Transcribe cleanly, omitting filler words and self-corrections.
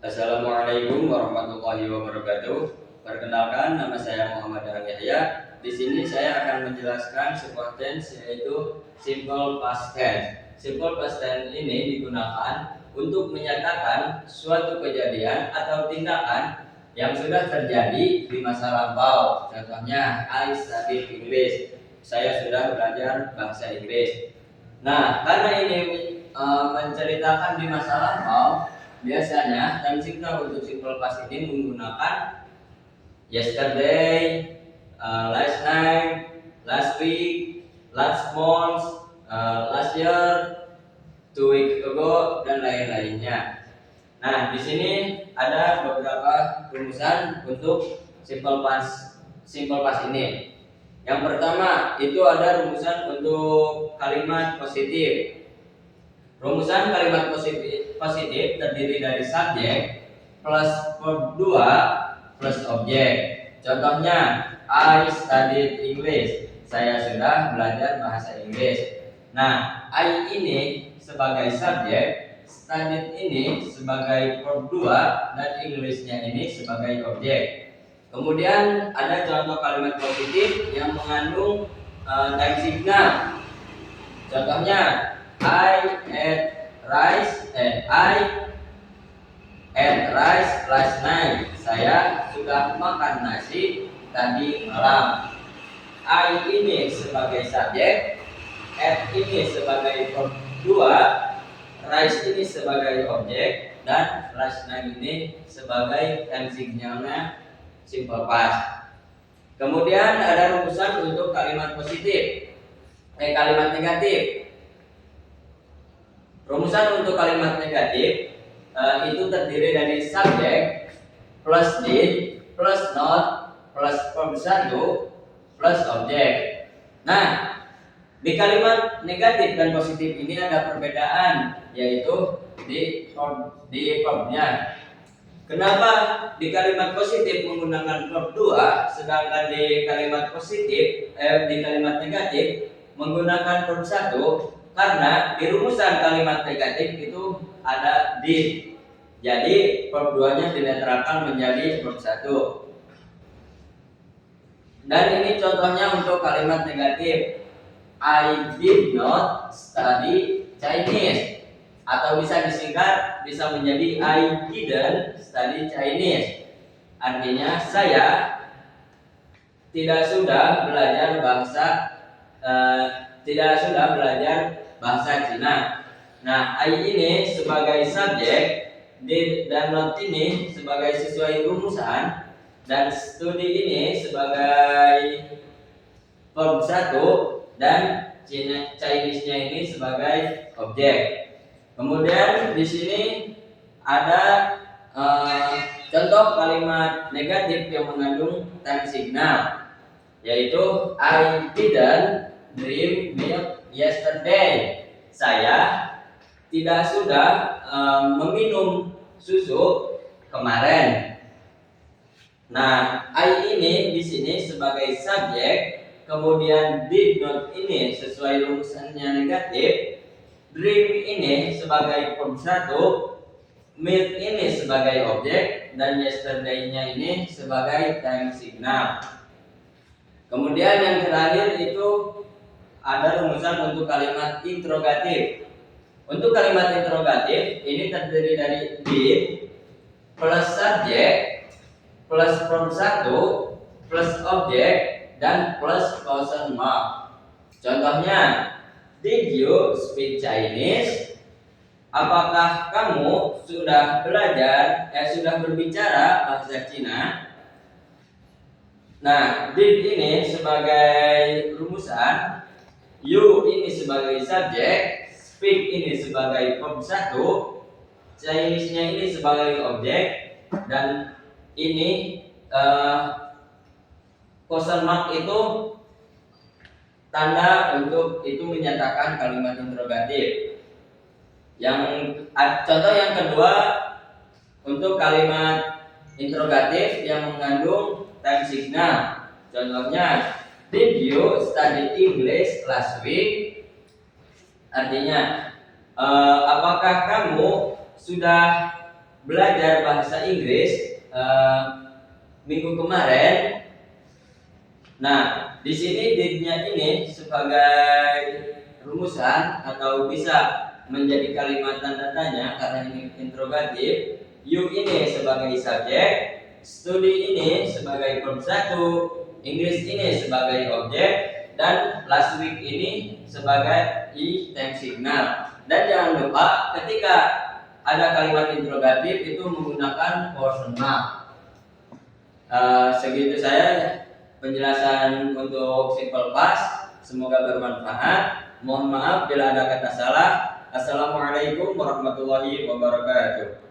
Assalamualaikum warahmatullahi wabarakatuh. Perkenalkan, nama saya Muhammad Dahlan Yahya. Di sini saya akan menjelaskan sebuah tense yaitu simple past tense. Simple past tense ini digunakan untuk menyatakan suatu kejadian atau tindakan yang sudah terjadi di masa lampau. Contohnya, I studied English. Saya sudah belajar bahasa Inggris. Nah, karena ini menceritakan di masa lampau, biasanya time signal untuk simple past ini menggunakan yesterday, last night, last week, last month, last year, 2 weeks ago, dan lain-lainnya. Nah, di sini ada beberapa rumusan untuk simple past ini. Yang pertama itu ada rumusan untuk kalimat positif. Rumusan kalimat positif terdiri dari subjek plus verb 2 plus objek. Contohnya, I studied English. Saya sudah belajar bahasa Inggris. Nah, I ini sebagai subjek, studied ini sebagai verb 2, dan English-nya ini sebagai objek. Kemudian ada contoh kalimat positif yang mengandung time signal. Contohnya, I ate rice last night. Saya sudah makan nasi tadi malam. I ini sebagai subjek, ate ini sebagai verb 2, rice ini sebagai objek, dan last night ini sebagai time signalnya simple past. Kemudian ada rumusan untuk kalimat positif, kalimat negatif. Rumusan untuk kalimat negatif itu terdiri dari subjek plus did plus not plus verb 1 plus objek. Nah, di kalimat negatif dan positif ini ada perbedaan, yaitu di verbnya. Kenapa di kalimat positif menggunakan verb 2, sedangkan di kalimat negatif menggunakan verb 1? Karena di rumusan kalimat negatif itu ada did. Jadi verb 2-nya dinetralkan menjadi verb 1. Dan ini contohnya untuk kalimat negatif. I did not study Chinese. Atau bisa disingkat, bisa menjadi I didn't study Chinese. Artinya saya tidak sudah belajar bahasa Cina. Nah, I ini sebagai subjek, did dan not ini sebagai sesuai rumusan, dan study ini sebagai verb 1, dan Chinese-nya ini sebagai objek. Kemudian di sini ada contoh kalimat negatif yang mengandung time signal, yaitu I didn't drink milk yesterday. Saya tidak sudah meminum susu kemarin. Nah, I ini di sini sebagai subjek, kemudian did not ini sesuai rumusannya negatif, drink ini sebagai verb 1, milk ini sebagai objek, dan yesterday-nya ini sebagai time signal. Kemudian yang terakhir itu ada rumusan untuk kalimat interrogatif. Untuk kalimat interrogatif ini terdiri dari did plus subjek plus verb 1 plus objek dan plus question mark. Contohnya, did you speak Chinese? Apakah kamu sudah berbicara bahasa Cina? Nah, did ini sebagai rumusan, you ini sebagai subjek, speak ini sebagai verb 1, Chinese-nya ini sebagai objek, dan ini question mark itu tanda untuk itu menyatakan kalimat interrogatif. Contoh yang kedua untuk kalimat interrogatif yang mengandung time signal. Contohnya, did you study English last week? Artinya, apakah kamu sudah belajar bahasa Inggris minggu kemarin. Nah, di sini didnya ini sebagai rumusan atau bisa menjadi kalimat tanda tanya karena ini interrogatif. You ini sebagai subjek, study ini sebagai verb 1, English ini sebagai objek, dan last week ini sebagai time signal. Dan jangan lupa ketika ada kalimat interrogatif itu menggunakan question mark. Segitu saya penjelasan untuk simple past. Semoga bermanfaat. Mohon maaf bila ada kata salah. Assalamualaikum warahmatullahi wabarakatuh.